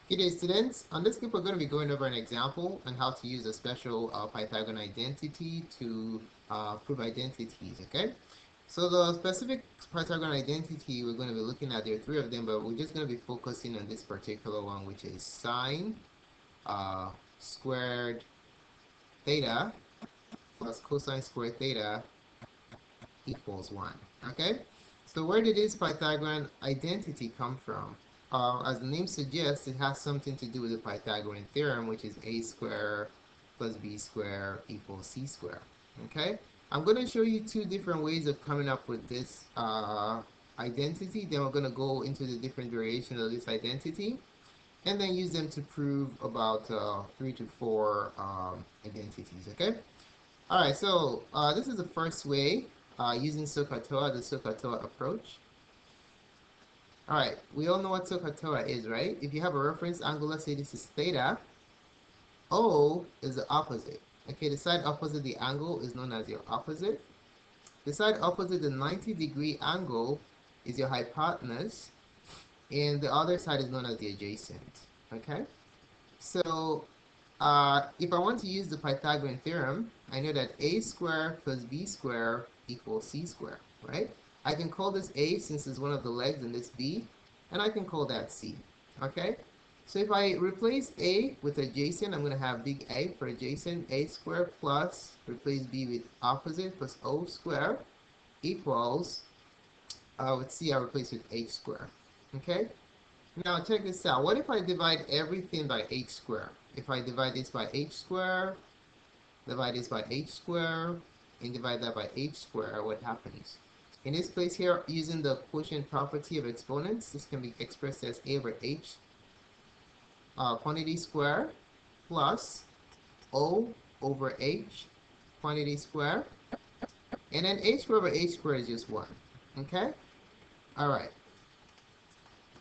Good day, students. On this clip, we're going to be going over an example on how to use a special Pythagorean identity to prove identities, okay? So the specific Pythagorean identity we're going to be looking at, there are three of them, but we're just going to be focusing on this particular one, which is sine squared theta plus cosine squared theta equals 1, okay? So where did this Pythagorean identity come from? As the name suggests, it has something to do with the Pythagorean theorem, which is a squared plus b squared equals c squared. Okay? I'm going to show you two different ways of coming up with this identity. Then we're going to go into the different variations of this identity and then use them to prove about 3 to 4 identities. Okay? Alright, so this is the first way using SOH CAH TOA, the SOH CAH TOA approach. Alright, we all know what SOH CAH TOA is, right? If you have a reference angle, let's say this is theta, O is the opposite. Okay, the side opposite the angle is known as your opposite. The side opposite the 90-degree angle is your hypotenuse, and the other side is known as the adjacent. Okay, so if I want to use the Pythagorean theorem, I know that a squared plus b squared equals c squared, right? I can call this a since it's one of the legs and this b, and I can call that c, okay? So if I replace a with adjacent, I'm going to have big A for adjacent, a squared plus, replace b with opposite, plus o squared equals, with c I replace with h squared, okay? Now check this out. What if I divide everything by h squared? If I divide this by h squared, divide this by h squared, and divide that by h squared, what happens? In this place here, using the quotient property of exponents, this can be expressed as a over h quantity squared plus o over h quantity squared, and then h squared over h squared is just 1. Okay? Alright.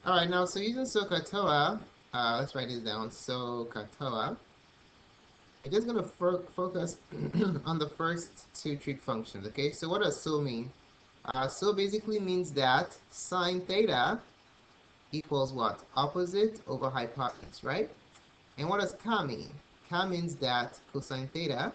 Alright, now so using SOH CAH TOA, let's write this down. SOH CAH TOA. I'm just going to focus on the first two trig functions, okay? So what does SO mean? So basically means that sine theta equals what? Opposite over hypotenuse, right? And what does CAH mean? CAH means that cosine theta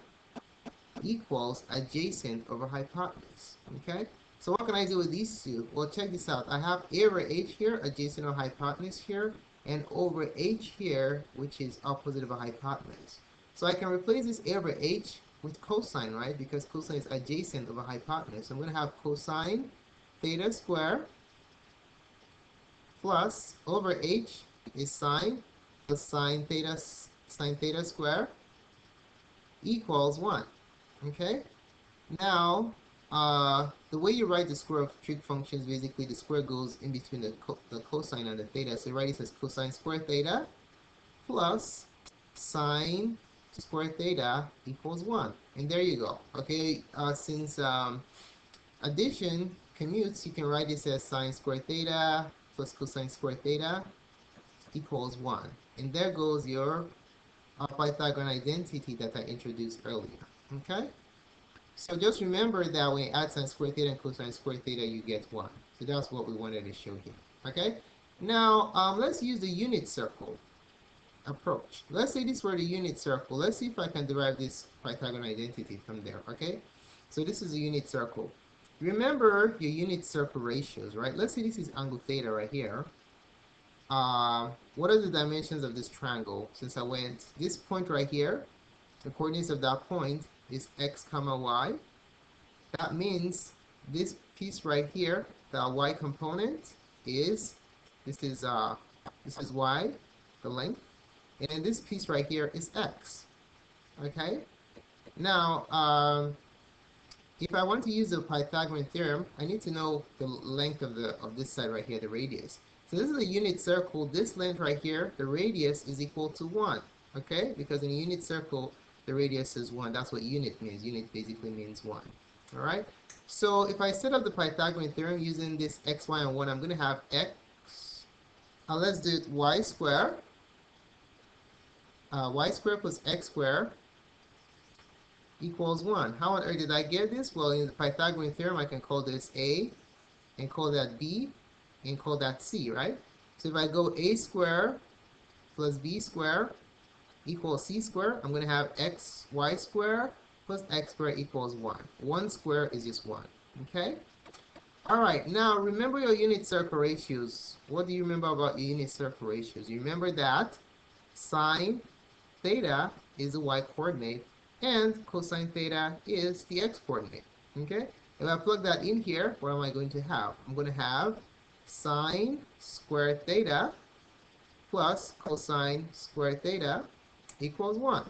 equals adjacent over hypotenuse, okay? So what can I do with these two? Well, check this out. I have a over h here, adjacent over hypotenuse here, and over h here, which is opposite of a hypotenuse. So I can replace this a over h with cosine, right? Because cosine is adjacent over hypotenuse. So I'm going to have cosine theta squared plus over h is sine plus sine theta squared equals 1. Okay? Now, the way you write the square of trig functions, basically the square goes in between the cosine and the theta. So you write it as cosine squared theta plus sine squared theta equals 1. And there you go. Okay, since addition commutes, you can write this as sine squared theta plus cosine squared theta equals 1. And there goes your Pythagorean identity that I introduced earlier. Okay? So just remember that when you add sine squared theta and cosine squared theta, you get 1. So that's what we wanted to show here. Okay? Now, let's use the unit circle approach. Let's say this were the unit circle. Let's see if I can derive this Pythagorean identity from there. Okay? So this is a unit circle. Remember your unit circle ratios, right? Let's say this is angle theta right here. What are the dimensions of this triangle? Since I went this point right here, the coordinates of that point is x comma y. That means this piece right here, the y component is this is y, the length, and this piece right here is x. Okay. Now, if I want to use the Pythagorean theorem, I need to know the length of this side right here, the radius. So this is a unit circle. This length right here, the radius is equal to 1. Okay, because in a unit circle, the radius is 1. That's what unit means. Unit basically means 1. All right. So if I set up the Pythagorean theorem using this x, y, and 1, I'm going to have x. Let's do it y squared. Y squared plus x squared equals 1. How on earth did I get this? Well, in the Pythagorean theorem, I can call this a and call that b and call that c, right? So if I go a squared plus b squared equals c squared. I'm going to have xy squared plus x squared equals 1. 1 squared is just 1. Okay? All right, now remember your unit circle ratios. What do you remember about your unit circle ratios? You remember that sine theta is the y coordinate and cosine theta is the x coordinate. Okay? If I plug that in here, what am I going to have? I'm going to have sine squared theta plus cosine squared theta equals 1.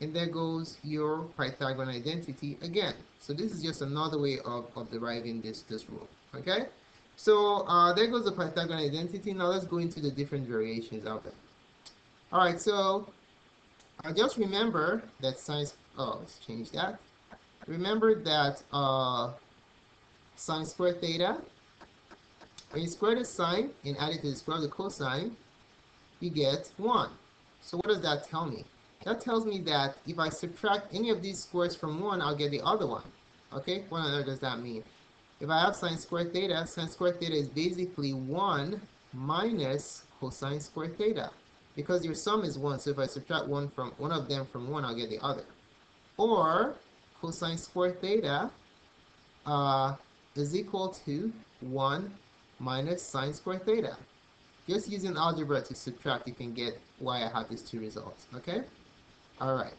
And there goes your Pythagorean identity again. So this is just another way of deriving this rule. Okay? So there goes the Pythagorean identity. Now let's go into the different variations of it. All right, so just remember that sine, let's change that. Remember that sine squared theta, when you square the sine and add it to the square of the cosine, you get 1. So what does that tell me? That tells me that if I subtract any of these squares from 1, I'll get the other one. Okay, what on earth does that mean? If I have sine squared theta is basically 1 minus cosine squared theta. Because your sum is 1, so if I subtract one of them from 1, I'll get the other. Or cosine squared theta is equal to 1 minus sine squared theta. Just using algebra to subtract, you can get why I have these two results. Okay? Alright.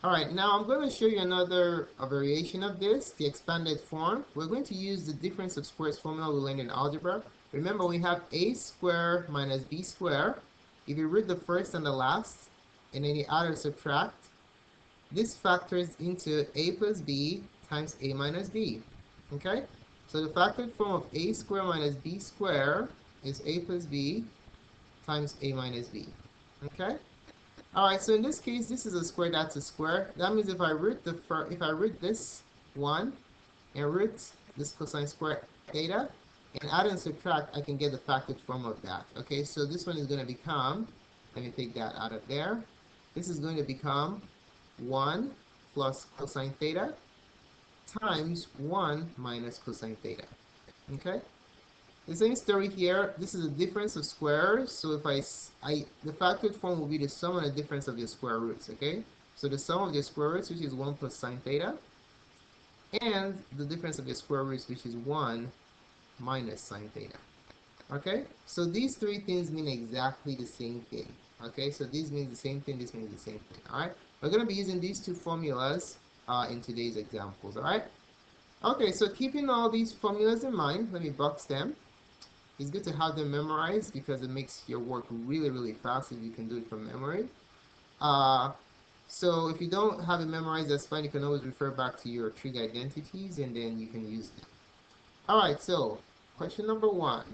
Alright, now I'm going to show you another variation of this, the expanded form. We're going to use the difference of squares formula we learned in algebra. Remember, we have a squared minus b squared. If you read the first and the last, and then you add or subtract, this factors into a plus b times a minus b. Okay? So the factored form of a squared minus b squared is a plus b times a minus b. Okay? Alright, so in this case, this is a square, that's a square. That means if I root this 1 and root this cosine squared theta and add and subtract, I can get the factored form of that. Okay, so this one is going to become, let me take that out of there. This is going to become 1 plus cosine theta times 1 minus cosine theta. Okay? The same story here. This is a difference of squares. So if the factored form will be the sum and the difference of your square roots. Okay? So the sum of your square roots, which is 1 plus sine theta, and the difference of your square roots, which is 1 minus sine theta. Okay? So these three things mean exactly the same thing. Okay? So these mean the same thing, this means the same thing. Alright? We're going to be using these two formulas in today's examples. Alright? Okay, so keeping all these formulas in mind, let me box them. It's good to have them memorized because it makes your work really, really fast if you can do it from memory. So if you don't have it memorized, that's fine. You can always refer back to your trig identities and then you can use them. Alright, so question number 1.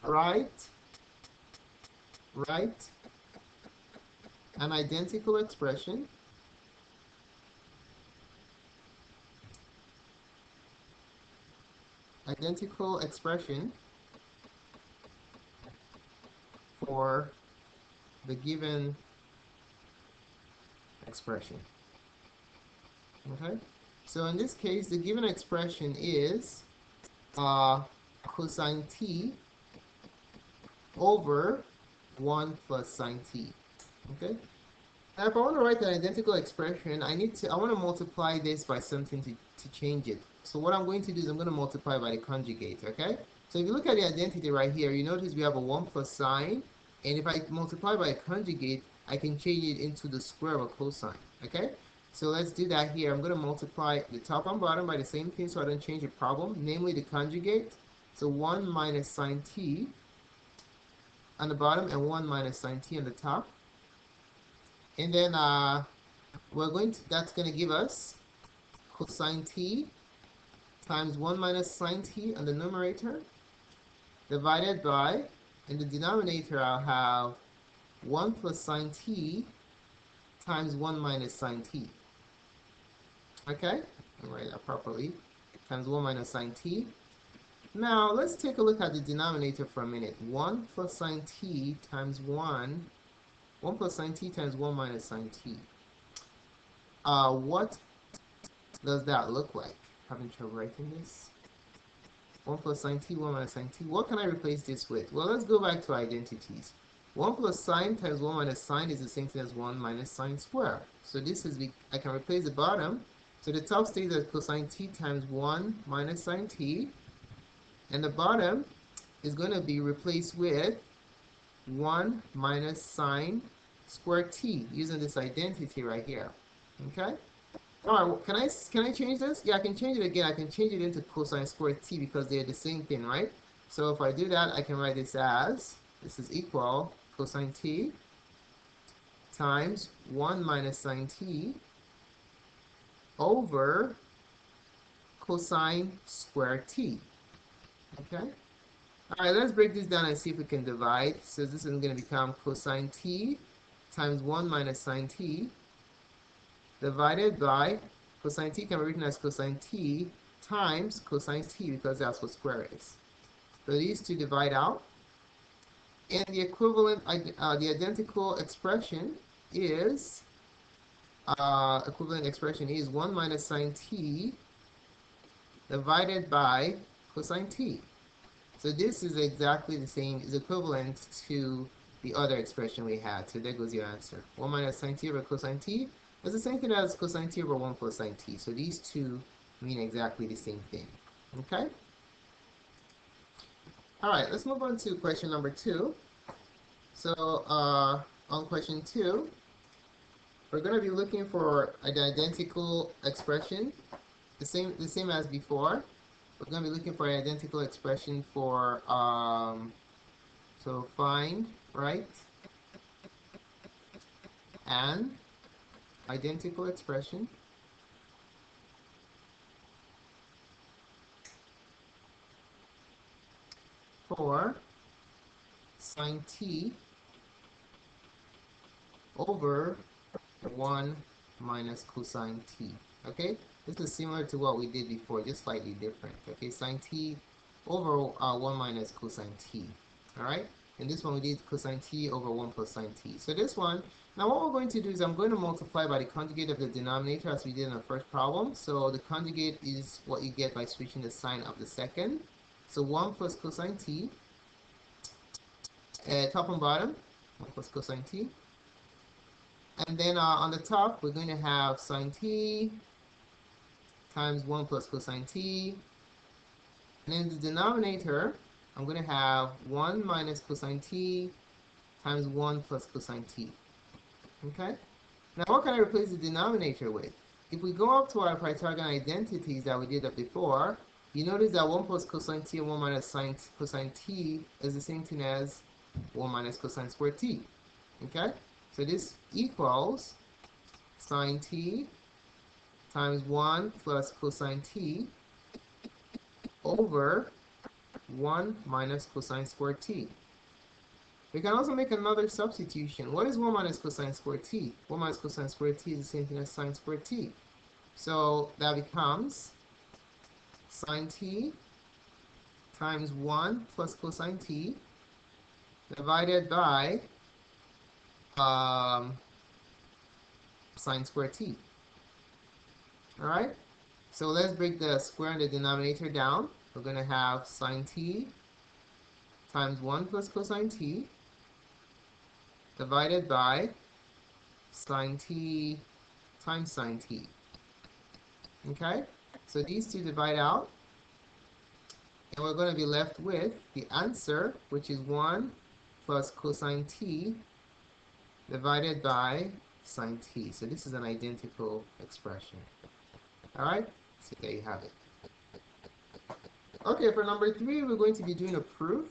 Write an identical expression for the given expression. Okay, so in this case, the given expression is cosine t over 1 plus sine t. Okay, now if I want to write an identical expression, I want to multiply this by something to change it. So what I'm going to do is I'm going to multiply by the conjugate. Okay, so if you look at the identity right here, you notice we have a 1 plus sine, and if I multiply by a conjugate, I can change it into the square of a cosine. Okay, so let's do that here. I'm going to multiply the top and bottom by the same thing so I don't change the problem, namely the conjugate. So 1 minus sine t on the bottom and 1 minus sine t on the top. And then that's going to give us cosine t times 1 minus sine t on the numerator divided by, in the denominator I'll have 1 plus sine t times 1 minus sine t. Okay, I'll write that properly. Times 1 minus sine t. Now let's take a look at the denominator for a minute. 1 plus sine t times 1 plus sine t times 1 minus sine t. What does that look like? Having trouble writing this. 1 plus sine t, 1 minus sine t. What can I replace this with? Well, let's go back to identities. 1 plus sine times 1 minus sine is the same thing as 1 minus sine squared. So this is, I can replace the bottom. So the top stays as cosine t times 1 minus sine t. And the bottom is going to be replaced with 1 minus sine squared t using this identity right here. Okay? Alright, can I change this? Yeah, I can change it again. I can change it into cosine squared t because they're the same thing, right? So if I do that, I can write this as, this is equal cosine t times 1 minus sine t over cosine squared t. Okay? Alright, let's break this down and see if we can divide. So this is going to become cosine t times 1 minus sine t divided by cosine t can be written as cosine t times cosine t because that's what square is. So these two divide out. And the equivalent, the identical expression is, 1 minus sine t divided by cosine t. So this is exactly the same, is equivalent to the other expression we had. So there goes your answer. 1 minus sine t over cosine t is the same thing as cosine t over 1 plus sine t. So these two mean exactly the same thing. Okay? Alright, let's move on to question number 2. So on question 2, we're going to be looking for an identical expression, the same as before. We're going to be looking for an identical expression for, so find, right, an identical expression for sine t over 1 minus cosine t. Okay, this is similar to what we did before, just slightly different. Okay, sine t over 1 minus cosine t. All right, and this one we did cosine t over 1 plus sine t. So this one, now what we're going to do is I'm going to multiply by the conjugate of the denominator as we did in the first problem. So the conjugate is what you get by switching the sign of the second. So 1 plus cosine t, top and bottom, 1 plus cosine t. And then on the top, we're going to have sine t times 1 plus cosine t. And in the denominator, I'm going to have 1 minus cosine t times 1 plus cosine t. Okay? Now, what can I replace the denominator with? If we go up to our Pythagorean identities that we did up before, you notice that 1 plus cosine t and 1 minus cosine t is the same thing as 1 minus cosine squared t. Okay? So this equals sine t times 1 plus cosine t over 1 minus cosine squared t. We can also make another substitution. What is 1 minus cosine squared t? 1 minus cosine squared t is the same thing as sine squared t. So that becomes sine t times 1 plus cosine t divided by sine squared t. Alright? So let's break the square and the denominator down. We're going to have sine t times 1 plus cosine t divided by sine t times sine t. Okay? So these two divide out. And we're going to be left with the answer, which is 1 plus cosine t divided by sine t. So this is an identical expression. Alright? So there you have it. Okay, for number 3, we're going to be doing a proof.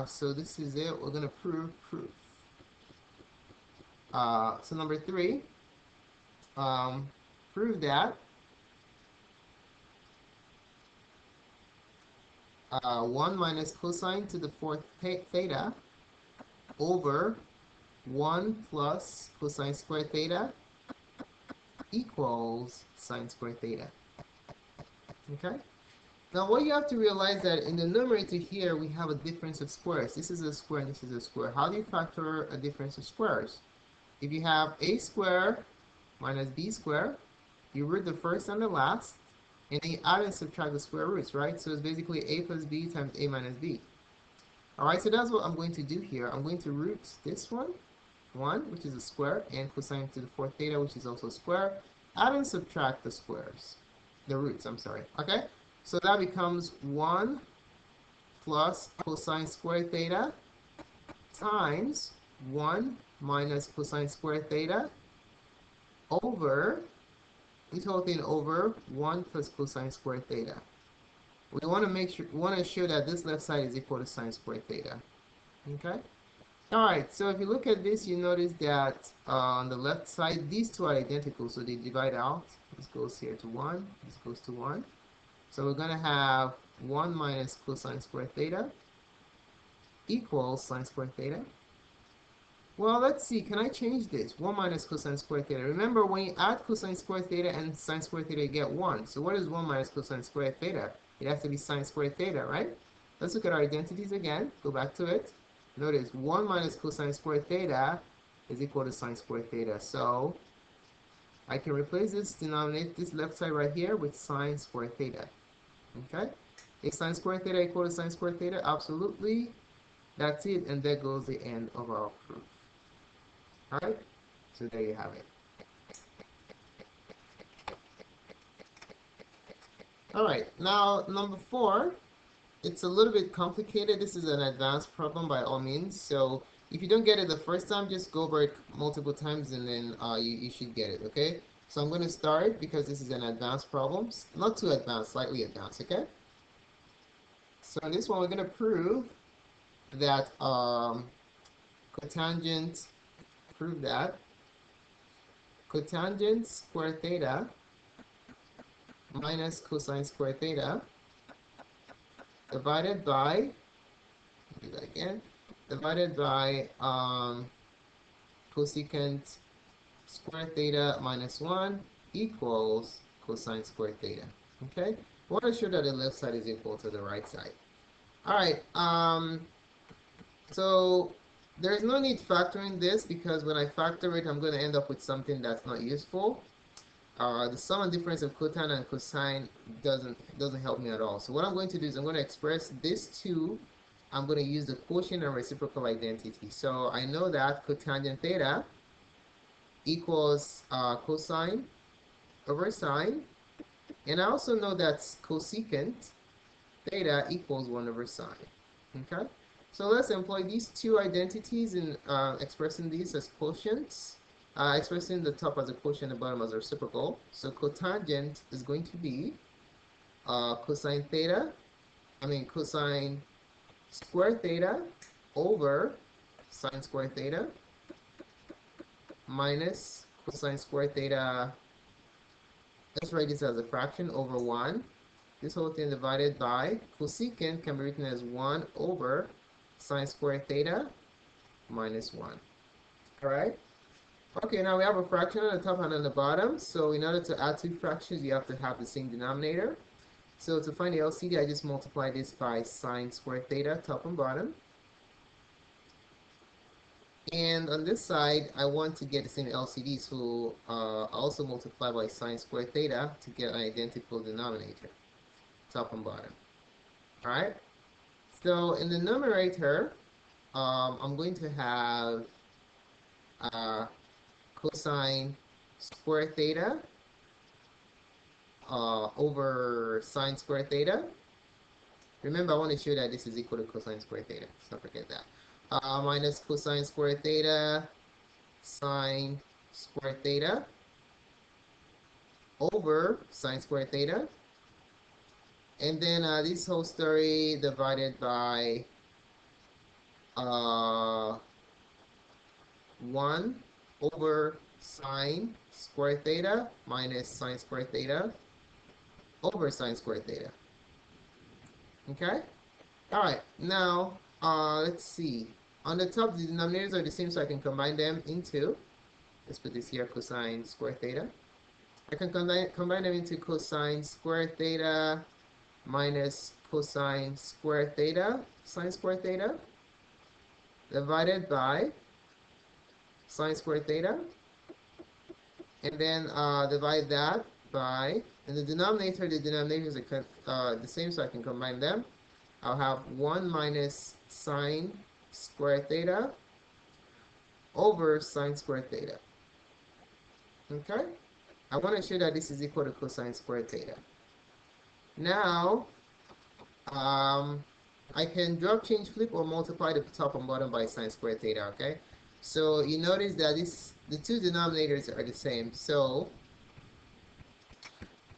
So this is it. We're going to prove. So number 3, prove that 1 minus cosine to the 4th theta over 1 plus cosine squared theta equals sine squared theta. Okay? Now what you have to realize that in the numerator here we have a difference of squares. This is a square and this is a square. How do you factor a difference of squares? If you have a square minus b square, you root the first and the last, And then you add and subtract the square roots, right? So it's basically a plus b times a minus b. All right, so that's what I'm going to do here. I'm going to root this one, 1, which is a square, and cosine to the fourth theta, which is also a square. Add and subtract the squares, the roots, I'm sorry. Okay, so that becomes 1 plus cosine squared theta times 1 minus cosine squared theta over, this whole thing over 1 plus cosine squared theta. We want to make sure, we want to show that this left side is equal to sine squared theta. Okay? Alright, so if you look at this, you notice that on the left side, these two are identical, so they divide out. This goes here to 1, this goes to 1. So we're going to have 1 minus cosine squared theta equals sine squared theta. Well, let's see, can I change this? 1 minus cosine squared theta. Remember, when you add cosine squared theta and sine squared theta, you get 1. So what is 1 minus cosine squared theta? It has to be sine squared theta, right? Let's look at our identities again. Go back to it. Notice 1 minus cosine squared theta is equal to sine squared theta. So I can replace this denominator, this left side right here, with sine squared theta. Okay? Is sine squared theta equal to sine squared theta? Absolutely. That's it, and there goes the end of our proof. Alright? So there you have it. Alright, now number 4. It's a little bit complicated. This is an advanced problem by all means. So if you don't get it the first time, just go over it multiple times and then you should get it, okay? So I'm going to start because this is an advanced problem. Not too advanced, slightly advanced, okay? So in this one, we're going to prove that cotangent square theta minus cosine square theta divided by, do that again, divided by cosecant square theta minus 1 equals cosine square theta. Okay? I want to show that the left side is equal to the right side. Alright, so there's no need factoring this because when I factor it, I'm going to end up with something that's not useful. The sum and difference of cotangent and cosine doesn't help me at all. So what I'm going to do is I'm going to express this two. I'm going to use the quotient and reciprocal identity. So I know that cotangent theta equals cosine over sine. And I also know that cosecant theta equals 1 over sine. Okay? So let's employ these two identities in expressing these as quotients. Expressing the top as a quotient, the bottom as a reciprocal. So cotangent is going to be cosine square theta over sine square theta minus cosine square theta. Let's write this as a fraction over 1. This whole thing divided by cosecant can be written as 1 over sine square theta minus 1. Alright? Okay, now we have a fraction on the top and on the bottom. So in order to add two fractions, you have to have the same denominator. So to find the LCD, I just multiply this by sine squared theta, top and bottom. And on this side, I want to get the same LCD, so I also multiply by sine squared theta to get an identical denominator, top and bottom. Alright? So in the numerator, I'm going to have cosine square theta over sine square theta. Remember, I want to show that this is equal to cosine square theta. Let's not forget that. Minus cosine square theta sine square theta over sine square theta. And then this whole story divided by 1 over sine square theta minus sine square theta over sine square theta. Okay? Alright, now let's see. On the top, the denominators are the same, so I can combine them into, let's put this here, cosine square theta. I can combine them into cosine square theta minus cosine square theta sine square theta divided by sine square theta, and then divide that by In the denominators are the same, so I can combine them. I'll have 1 minus sine squared theta over sine squared theta. Okay? I want to show that this is equal to cosine squared theta. Now, I can drop, change, flip, or multiply the top and bottom by sine squared theta, okay? So you notice that the two denominators are the same. So,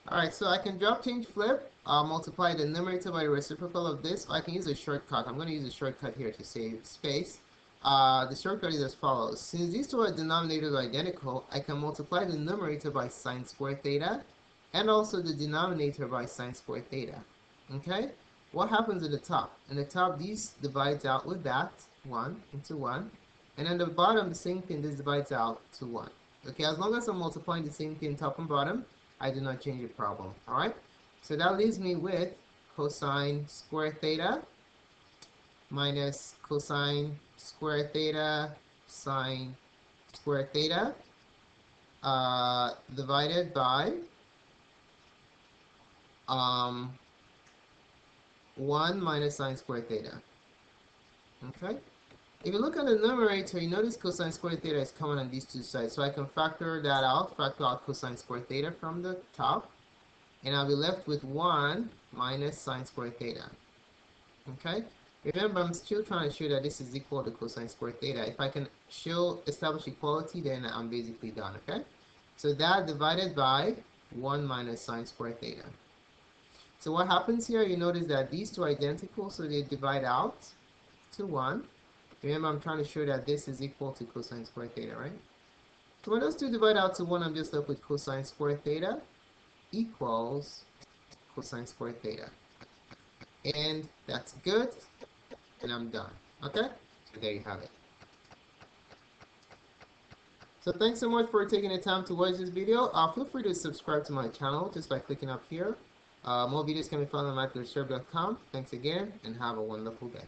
alright, so I can drop, change, flip, multiply the numerator by the reciprocal of this. I can use a shortcut. I'm going to use a shortcut here to save space. The shortcut is as follows. Since these two denominators are identical, I can multiply the numerator by sine squared theta and also the denominator by sine squared theta. Okay? What happens at the top? In the top, these divides out with that, 1 into 1. And at the bottom, the same thing, this divides out to 1. Okay, as long as I'm multiplying the same thing top and bottom, I do not change the problem. Alright? So that leaves me with cosine squared theta minus cosine squared theta sine squared theta divided by 1 minus sine squared theta. Okay? If you look at the numerator, you notice cosine squared theta is common on these two sides. So I can factor that out, factor out cosine squared theta from the top. And I'll be left with 1 minus sine squared theta. Okay? Remember, I'm still trying to show that this is equal to cosine squared theta. If I can establish equality, then I'm basically done. Okay? So that divided by 1 minus sine squared theta. So what happens here, you notice that these two are identical, so they divide out to 1. Remember, I'm trying to show that this is equal to cosine squared theta, right? So when those two divide out to 1, I'm just left with cosine squared theta equals cosine squared theta. And that's good, and I'm done. Okay? So there you have it. So thanks so much for taking the time to watch this video. Feel free to subscribe to my channel just by clicking up here. More videos can be found on mythershare.com. Thanks again, and have a wonderful day.